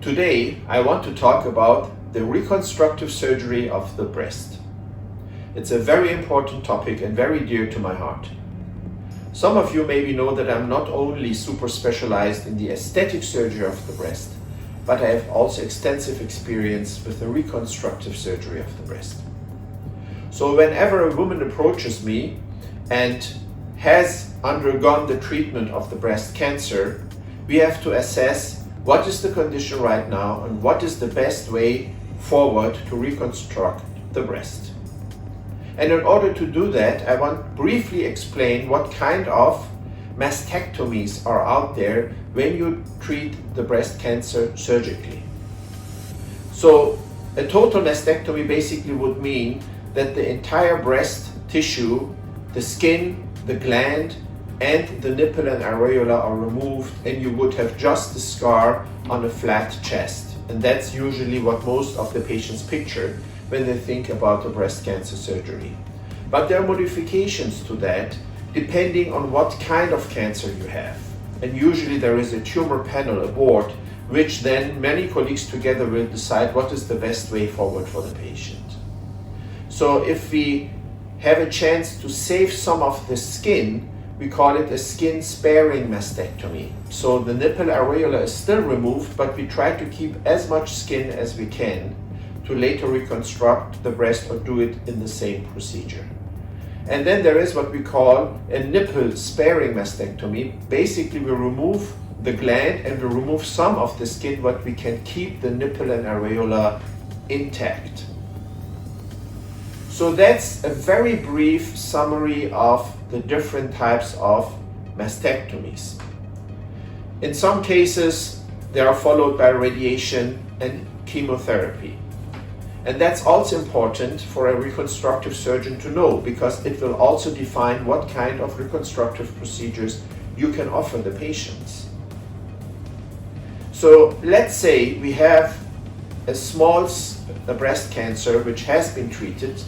Today, I want to talk about the reconstructive surgery of the breast. It's a very important topic and very dear to my heart. Some of you maybe know that I'm not only super specialized in the aesthetic surgery of the breast, but I have also extensive experience with the reconstructive surgery of the breast. So whenever a woman approaches me and has undergone the treatment of the breast cancer, we have to assess what is the condition right now and what is the best way forward to reconstruct the breast. And in order to do that, I want to briefly explain what kind of mastectomies are out there when you treat the breast cancer surgically. So a total mastectomy basically would mean that the entire breast tissue, the skin, the gland, and the nipple and areola are removed, and you would have just the scar on a flat chest. And that's usually what most of the patients picture when they think about a breast cancer surgery. But there are modifications to that depending on what kind of cancer you have. And usually there is a tumor panel, a board, which then many colleagues together will decide what is the best way forward for the patient. So if we have a chance to save some of the skin, we call it a skin-sparing mastectomy. So the nipple areola is still removed, but we try to keep as much skin as we can to later reconstruct the breast or do it in the same procedure. And then there is what we call a nipple-sparing mastectomy. Basically, we remove the gland and we remove some of the skin, but we can keep the nipple and areola intact. So that's a very brief summary of the different types of mastectomies. In some cases, they are followed by radiation and chemotherapy. And that's also important for a reconstructive surgeon to know, because it will also define what kind of reconstructive procedures you can offer the patients. So let's say we have a small breast cancer which has been treated,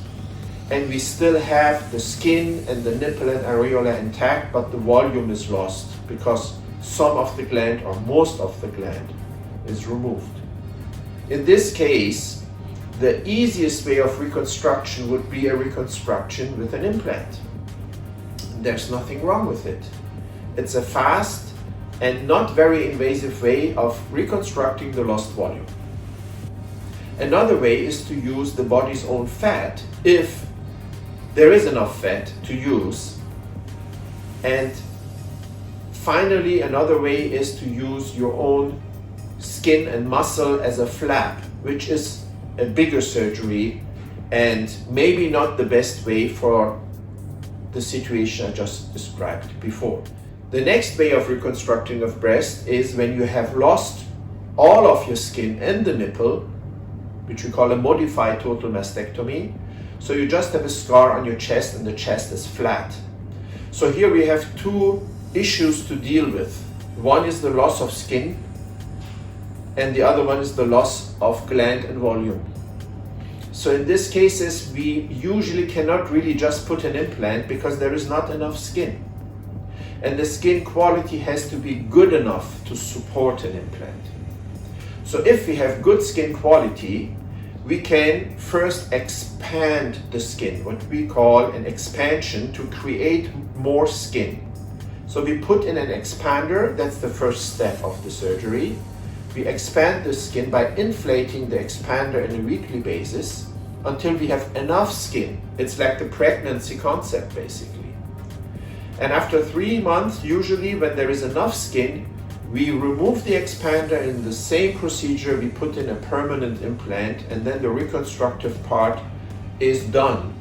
and we still have the skin and the nipple and areola intact, but the volume is lost because some of the gland or most of the gland is removed. In this case, the easiest way of reconstruction would be a reconstruction with an implant. There's nothing wrong with it. It's a fast and not very invasive way of reconstructing the lost volume. Another way is to use the body's own fat, if there is enough fat to use. And finally, another way is to use your own skin and muscle as a flap, which is a bigger surgery and maybe not the best way for the situation I just described before. The next way of reconstructing of breast is when you have lost all of your skin and the nipple, which we call a modified total mastectomy. So you just have a scar on your chest and the chest is flat. So here we have two issues to deal with. One is the loss of skin and the other one is the loss of gland and volume. So in these cases, we usually cannot really just put an implant because there is not enough skin. And the skin quality has to be good enough to support an implant. So if we have good skin quality, we can first expand the skin, what we call an expansion, to create more skin. So we put in an expander, that's the first step of the surgery. We expand the skin by inflating the expander on a weekly basis until we have enough skin. It's like the pregnancy concept basically. And after 3 months, usually when there is enough skin, we remove the expander. In the same procedure, we put in a permanent implant, and then the reconstructive part is done.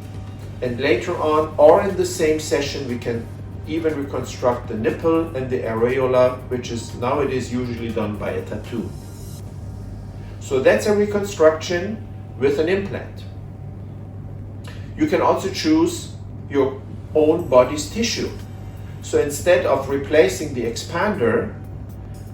And later on, or in the same session, we can even reconstruct the nipple and the areola, which is nowadays usually done by a tattoo. So that's a reconstruction with an implant. You can also choose your own body's tissue. So instead of replacing the expander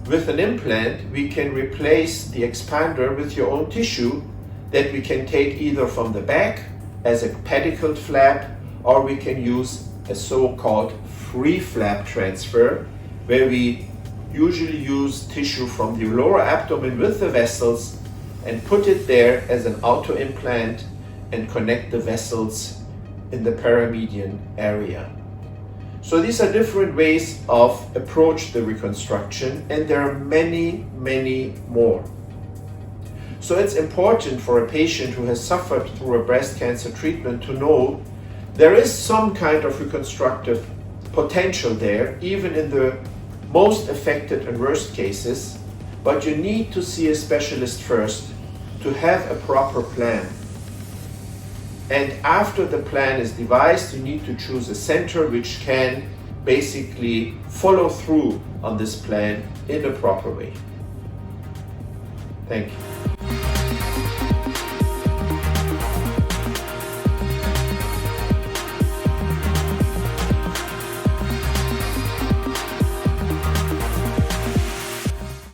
with an implant, we can replace the expander with your own tissue that we can take either from the back as a pedicled flap, or we can use a so-called free flap transfer, where we usually use tissue from the lower abdomen with the vessels and put it there as an auto implant and connect the vessels in the paramedian area. So these are different ways of approach the reconstruction, and there are many, many more. So it's important for a patient who has suffered through a breast cancer treatment to know there is some kind of reconstructive potential there, even in the most affected and worst cases, but you need to see a specialist first to have a proper plan. And after the plan is devised, you need to choose a center which can basically follow through on this plan in a proper way. Thank you.